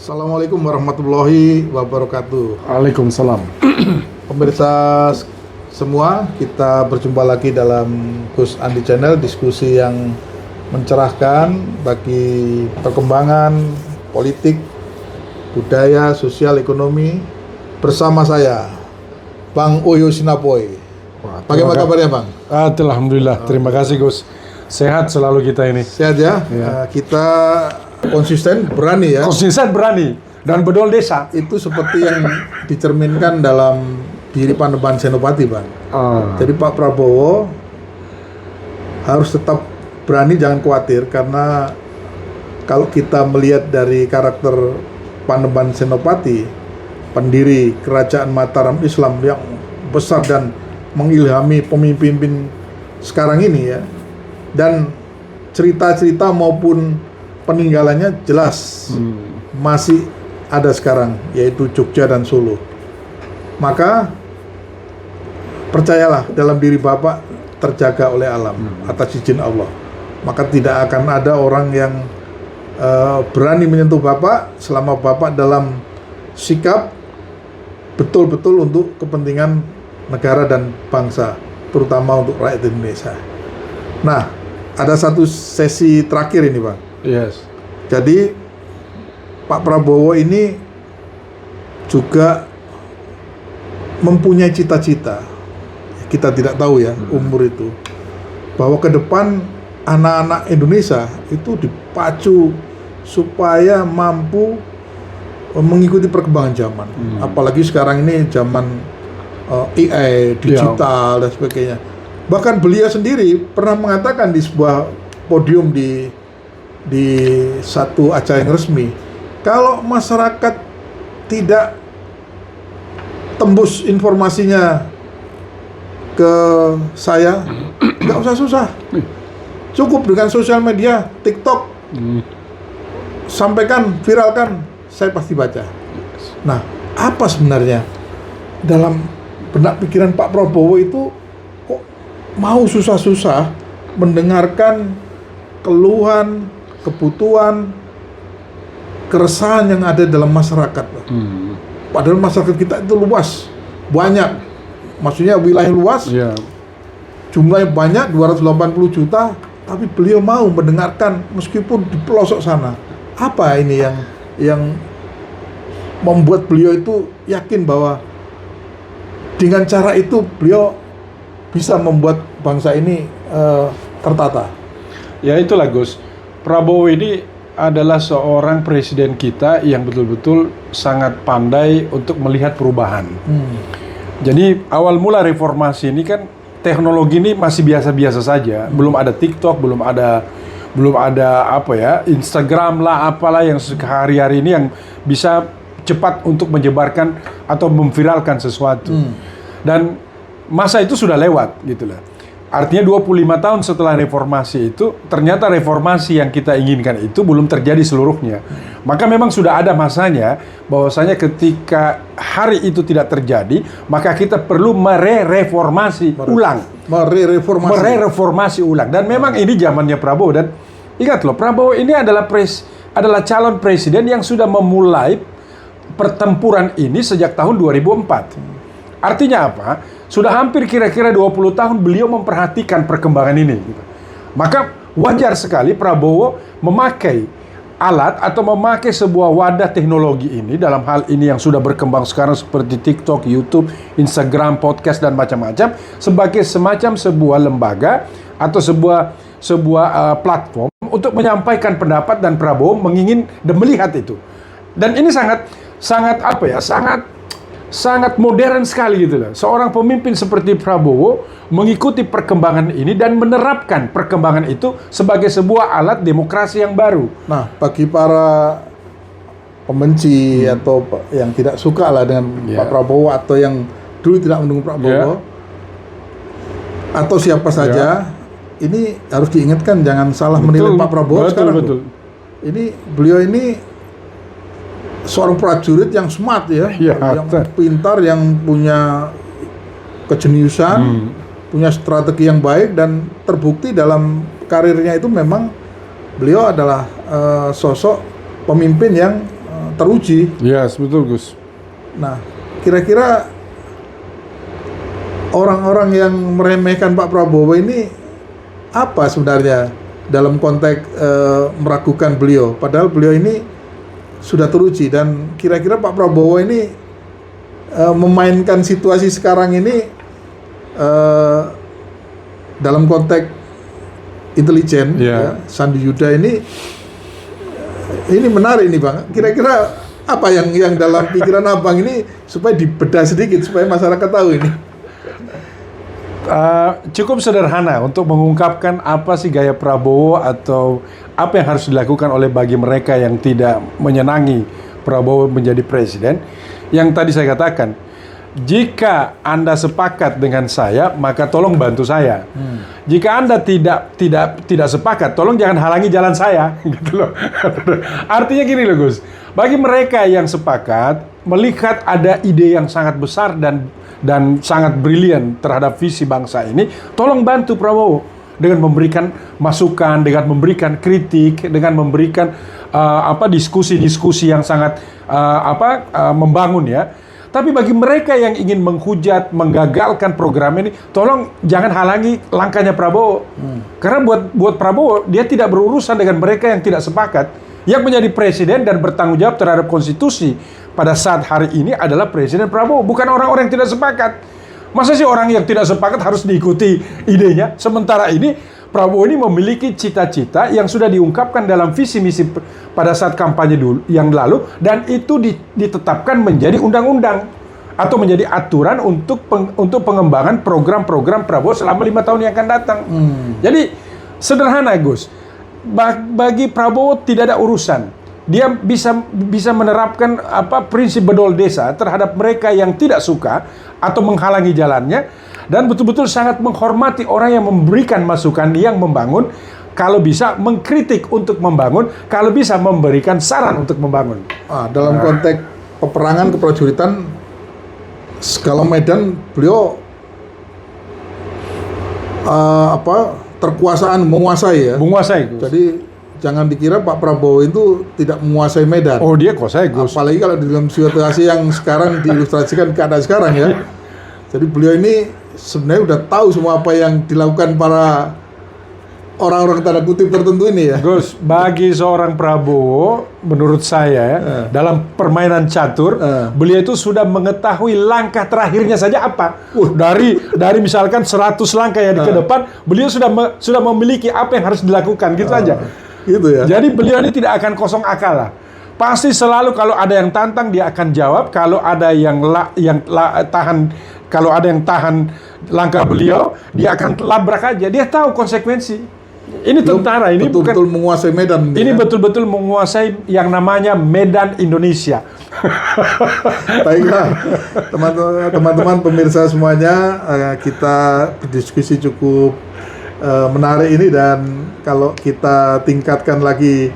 Assalamualaikum warahmatullahi wabarakatuh. Waalaikumsalam. Pemirsa semua, kita berjumpa lagi dalam Gus Andi Channel, diskusi yang mencerahkan bagi perkembangan politik, budaya, sosial, ekonomi bersama saya, Bang Oyo Sinapoy. Bagaimana kabarnya, Bang? Alhamdulillah, terima kasih Gus. Sehat selalu kita ini. Sehat ya? Ya. Kita konsisten, berani ya. Konsisten, berani, dan bedol desa. Itu seperti yang dicerminkan dalam diri Panembahan Senopati, Bang. Jadi Pak Prabowo harus tetap berani, jangan khawatir, karena kalau kita melihat dari karakter Panembahan Senopati, pendiri Kerajaan Mataram Islam yang besar dan mengilhami pemimpin sekarang ini ya, dan cerita-cerita maupun peninggalannya jelas masih ada sekarang, yaitu Jogja dan Solo. Maka percayalah, dalam diri Bapak terjaga oleh alam atas izin Allah. Maka tidak akan ada orang yang berani menyentuh Bapak selama Bapak dalam sikap betul-betul untuk kepentingan negara dan bangsa, terutama untuk rakyat Indonesia. Nah, ada satu sesi terakhir ini, Bang. Yes. Jadi Pak Prabowo ini juga mempunyai cita-cita. Kita tidak tahu ya umur itu, bahwa ke depan anak-anak Indonesia itu dipacu supaya mampu mengikuti perkembangan zaman. Apalagi sekarang ini zaman AI, digital dan sebagainya. Bahkan beliau sendiri pernah mengatakan di sebuah podium di satu acara yang resmi, kalau masyarakat tidak tembus informasinya ke saya, nggak usah susah, cukup dengan sosial media, TikTok, sampaikan, viralkan, saya pasti baca. Nah, apa sebenarnya dalam benak pikiran Pak Prabowo itu, kok mau susah-susah mendengarkan keluhan, kebutuhan, keresahan yang ada dalam masyarakat. Padahal masyarakat kita itu luas, banyak, maksudnya wilayah luas, jumlahnya banyak, 280 juta, tapi beliau mau mendengarkan meskipun di pelosok sana. Apa ini yang membuat beliau itu yakin bahwa dengan cara itu beliau bisa membuat bangsa ini tertata? Ya itulah Gus. Prabowo ini adalah seorang presiden kita yang betul-betul sangat pandai untuk melihat perubahan. Jadi awal mula reformasi ini kan teknologi ini masih biasa-biasa saja, belum ada TikTok, belum ada apa ya, Instagram lah, apalah yang sehari-hari ini yang bisa cepat untuk menyebarkan atau memviralkan sesuatu. Dan masa itu sudah lewat gitulah. Artinya 25 tahun setelah reformasi itu, ternyata reformasi yang kita inginkan itu belum terjadi seluruhnya. Maka memang sudah ada masanya bahwasanya ketika hari itu tidak terjadi, maka kita perlu mereformasi ulang. Mereformasi ulang. Dan memang ini zamannya Prabowo. Dan ingat loh, Prabowo ini adalah calon presiden yang sudah memulai pertempuran ini sejak tahun 2004. Artinya apa? Sudah hampir kira-kira 20 tahun beliau memperhatikan perkembangan ini. Maka wajar sekali Prabowo memakai alat atau memakai sebuah wadah teknologi ini, dalam hal ini yang sudah berkembang sekarang seperti TikTok, YouTube, Instagram, podcast, dan macam-macam, sebagai semacam sebuah lembaga atau sebuah platform untuk menyampaikan pendapat, dan Prabowo mengingin dan melihat itu. Dan ini sangat modern sekali gitu loh. Seorang pemimpin seperti Prabowo mengikuti perkembangan ini dan menerapkan perkembangan itu sebagai sebuah alat demokrasi yang baru. Nah, bagi para pembenci atau yang tidak suka lah dengan Pak Prabowo, atau yang dulu tidak mendukung Prabowo, atau siapa saja, ini harus diingatkan, jangan salah menilai Pak Prabowo sekarang. Betul. Ini beliau ini seorang prajurit yang smart ya, yang pintar, yang punya kejeniusan, punya strategi yang baik, dan terbukti dalam karirnya itu memang beliau adalah sosok pemimpin yang teruji. Yes, betul Gus. Nah, kira-kira orang-orang yang meremehkan Pak Prabowo ini apa sebenarnya dalam konteks meragukan beliau? Padahal beliau ini sudah teruji, dan kira-kira Pak Prabowo ini memainkan situasi sekarang ini dalam konteks intelijen, ya, Sandi Yuda ini menarik nih Bang. Kira-kira apa yang dalam pikiran Abang ini supaya dibedah sedikit supaya masyarakat tahu ini? Cukup sederhana untuk mengungkapkan apa sih gaya Prabowo atau apa yang harus dilakukan oleh bagi mereka yang tidak menyenangi Prabowo menjadi presiden. Yang tadi saya katakan, jika Anda sepakat dengan saya, maka tolong bantu saya. Jika Anda tidak sepakat, tolong jangan halangi jalan saya, gitu loh. Artinya gini loh Gus, bagi mereka yang sepakat melihat ada ide yang sangat besar dan sangat brilian terhadap visi bangsa ini, tolong bantu Prabowo dengan memberikan masukan, dengan memberikan kritik, dengan memberikan diskusi-diskusi yang sangat membangun ya. Tapi bagi mereka yang ingin menghujat, menggagalkan program ini, tolong jangan halangi langkahnya Prabowo. Karena buat Prabowo, dia tidak berurusan dengan mereka yang tidak sepakat. Yang menjadi presiden dan bertanggung jawab terhadap konstitusi pada saat hari ini adalah Presiden Prabowo, bukan orang-orang yang tidak sepakat. Masa sih orang yang tidak sepakat harus diikuti idenya? Sementara ini Prabowo ini memiliki cita-cita yang sudah diungkapkan dalam visi misi pada saat kampanye dulu yang lalu, dan itu ditetapkan menjadi undang-undang atau menjadi aturan untuk pengembangan program-program Prabowo selama 5 tahun yang akan datang. Jadi sederhana Gus, bagi Prabowo tidak ada urusan. Dia bisa menerapkan prinsip bedol desa terhadap mereka yang tidak suka atau menghalangi jalannya, dan betul-betul sangat menghormati orang yang memberikan masukan yang membangun, kalau bisa mengkritik untuk membangun, kalau bisa memberikan saran untuk membangun. Dalam konteks peperangan keprajuritan skala Medan, beliau terkuasaan menguasai ya. Menguasai Gus. Jadi jangan dikira Pak Prabowo itu tidak menguasai Medan. Oh, dia kuasai Gus. Apalagi kalau dalam situasi yang sekarang diilustrasikan keadaan sekarang ya. Jadi beliau ini sebenarnya udah tahu semua apa yang dilakukan para orang-orang tanda kutip tertentu ini ya. Gus, bagi seorang Prabowo, menurut saya ya, dalam permainan catur, beliau itu sudah mengetahui langkah terakhirnya saja apa. Dari misalkan 100 langkah yang ke depan, beliau sudah memiliki apa yang harus dilakukan, gitu aja. Gitu ya. Jadi beliau ini tidak akan kosong akal lah. Pasti selalu kalau ada yang tantang dia akan jawab, kalau ada kalau ada yang tahan langkah beliau, dia akan labrak aja. Dia tahu konsekuensi. Ini tentara, ini betul-betul menguasai Medan. Ini betul-betul menguasai yang namanya Medan Indonesia. Baiklah, teman-teman pemirsa semuanya, kita berdiskusi cukup menarik ini, dan kalau kita tingkatkan lagi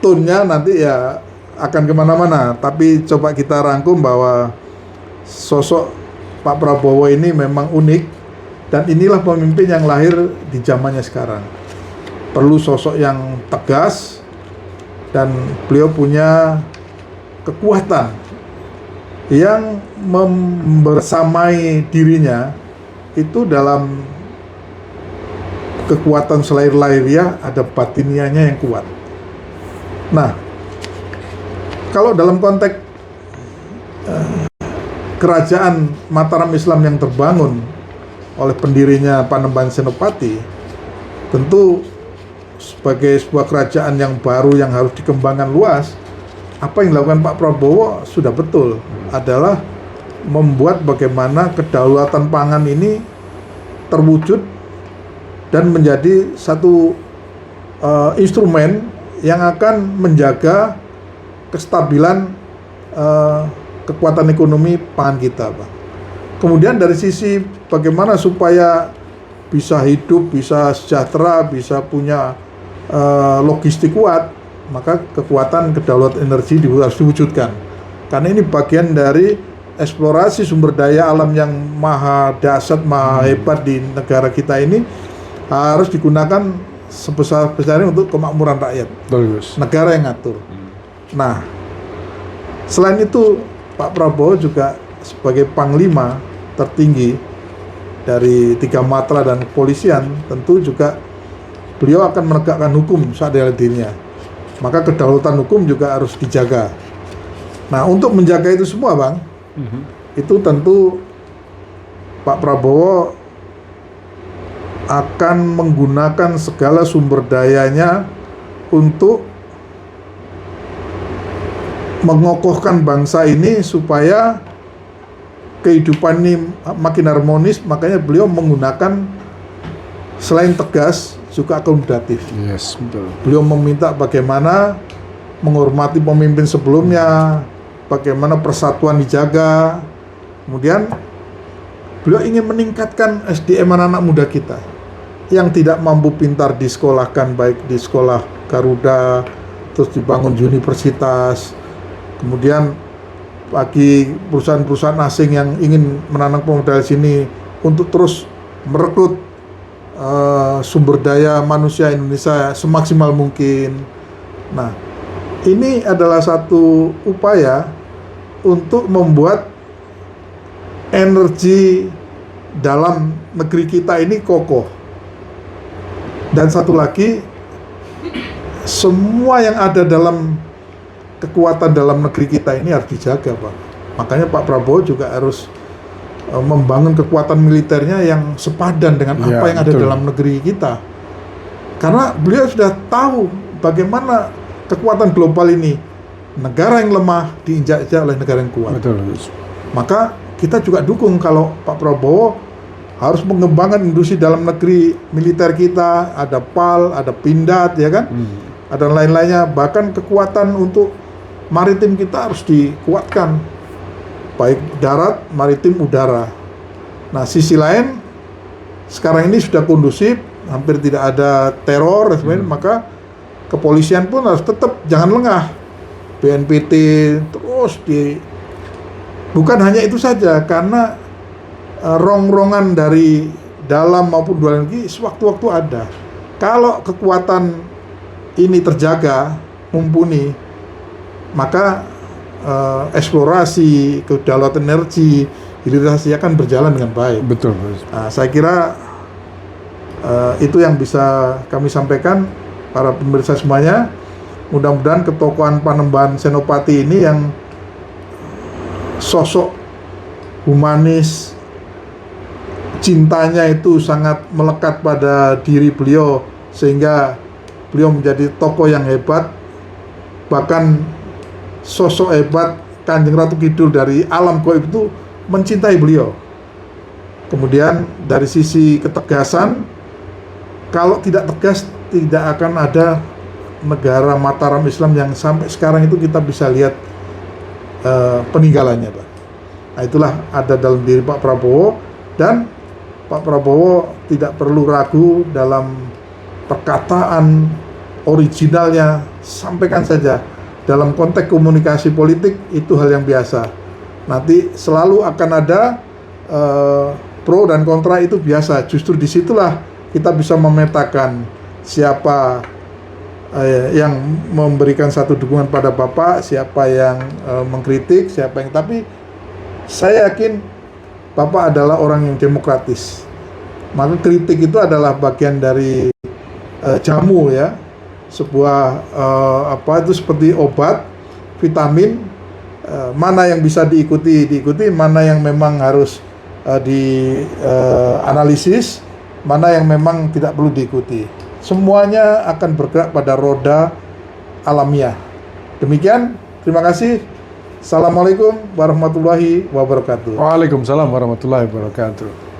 tone-nya nanti ya akan kemana-mana. Tapi coba kita rangkum bahwa sosok Pak Prabowo ini memang unik, dan inilah pemimpin yang lahir di zamannya sekarang. Perlu sosok yang tegas, dan beliau punya kekuatan yang membersamai dirinya itu dalam kekuatan selain lahiriah, ada batiniahnya yang kuat. Nah, kalau dalam konteks kerajaan Mataram Islam yang terbangun oleh pendirinya Panembahan Senopati, tentu sebagai sebuah kerajaan yang baru yang harus dikembangkan luas, apa yang dilakukan Pak Prabowo sudah betul, adalah membuat bagaimana kedaulatan pangan ini terwujud dan menjadi satu instrumen yang akan menjaga kestabilan kekuatan ekonomi pangan kita, Pak. Kemudian dari sisi bagaimana supaya bisa hidup, bisa sejahtera, bisa punya logistik kuat, maka kekuatan kedaulatan energi harus diwujudkan. Karena ini bagian dari eksplorasi sumber daya alam yang maha dahsyat, maha hebat di negara kita ini, harus digunakan sebesar-besarnya untuk kemakmuran rakyat. Bagus. Negara yang ngatur. Nah, Selain itu, Pak Prabowo juga sebagai panglima tertinggi dari 3 matra dan kepolisian, tentu juga beliau akan menegakkan hukum seadil dirinya. Maka kedaulatan hukum juga harus dijaga. Nah, untuk menjaga itu semua, Bang, itu tentu Pak Prabowo akan menggunakan segala sumber dayanya untuk mengokohkan bangsa ini supaya kehidupan ini makin harmonis. Makanya beliau menggunakan selain tegas juga akomodatif. Yes, betul. Beliau meminta bagaimana menghormati pemimpin sebelumnya, bagaimana persatuan dijaga. Kemudian beliau ingin meningkatkan SDM anak-anak muda kita yang tidak mampu pintar disekolahkan, baik di sekolah Garuda, terus dibangun universitas. Kemudian bagi perusahaan-perusahaan asing yang ingin menanam modal sini untuk terus merekrut sumber daya manusia Indonesia semaksimal mungkin. Nah, ini adalah satu upaya untuk membuat energi dalam negeri kita ini kokoh. Dan satu lagi, semua yang ada dalam kekuatan dalam negeri kita ini harus dijaga, Pak. Makanya Pak Prabowo juga harus membangun kekuatan militernya yang sepadan dengan apa yang ada dalam negeri kita. Karena beliau sudah tahu bagaimana kekuatan global ini. Negara yang lemah diinjak-injak oleh negara yang kuat. Betul. Maka kita juga dukung kalau Pak Prabowo harus mengembangkan industri dalam negeri militer kita, ada PAL, ada Pindad, ya kan? Ada lain-lainnya, bahkan kekuatan untuk maritim kita harus dikuatkan, baik darat, maritim, udara. Nah, sisi lain, sekarang ini sudah kondusif, hampir tidak ada teror, maka kepolisian pun harus tetap jangan lengah. BNPT terus bukan hanya itu saja, karena rong-rongan dari dalam maupun luar negeri sewaktu-waktu ada. Kalau kekuatan ini terjaga, mumpuni, maka eksplorasi, kedaulatan energi, hilirisasi akan berjalan dengan baik. Betul. Nah, saya kira itu yang bisa kami sampaikan para pemirsa semuanya. Mudah-mudahan ketokohan Panembahan Senopati ini yang sosok humanis, cintanya itu sangat melekat pada diri beliau sehingga beliau menjadi tokoh yang hebat, bahkan sosok hebat Kanjeng Ratu Kidul dari alam gaib itu mencintai beliau. Kemudian dari sisi ketegasan, kalau tidak tegas tidak akan ada negara Mataram Islam yang sampai sekarang itu kita bisa lihat peninggalannya, Pak. Nah, itulah ada dalam diri Pak Prabowo, dan Pak Prabowo tidak perlu ragu dalam perkataan originalnya, sampaikan saja. Dalam konteks komunikasi politik itu hal yang biasa. Nanti selalu akan ada pro dan kontra, itu biasa. Justru disitulah kita bisa memetakan siapa yang memberikan satu dukungan pada Bapak, siapa yang mengkritik, siapa yang, tapi saya yakin Bapak adalah orang yang demokratis. Maka kritik itu adalah bagian dari jamu, ya. Sebuah itu seperti obat, vitamin, mana yang bisa diikuti, mana yang memang harus dianalisis, mana yang memang tidak perlu diikuti. Semuanya akan bergerak pada roda alamiah. Demikian, terima kasih. Assalamualaikum warahmatullahi wabarakatuh. Waalaikumsalam warahmatullahi wabarakatuh.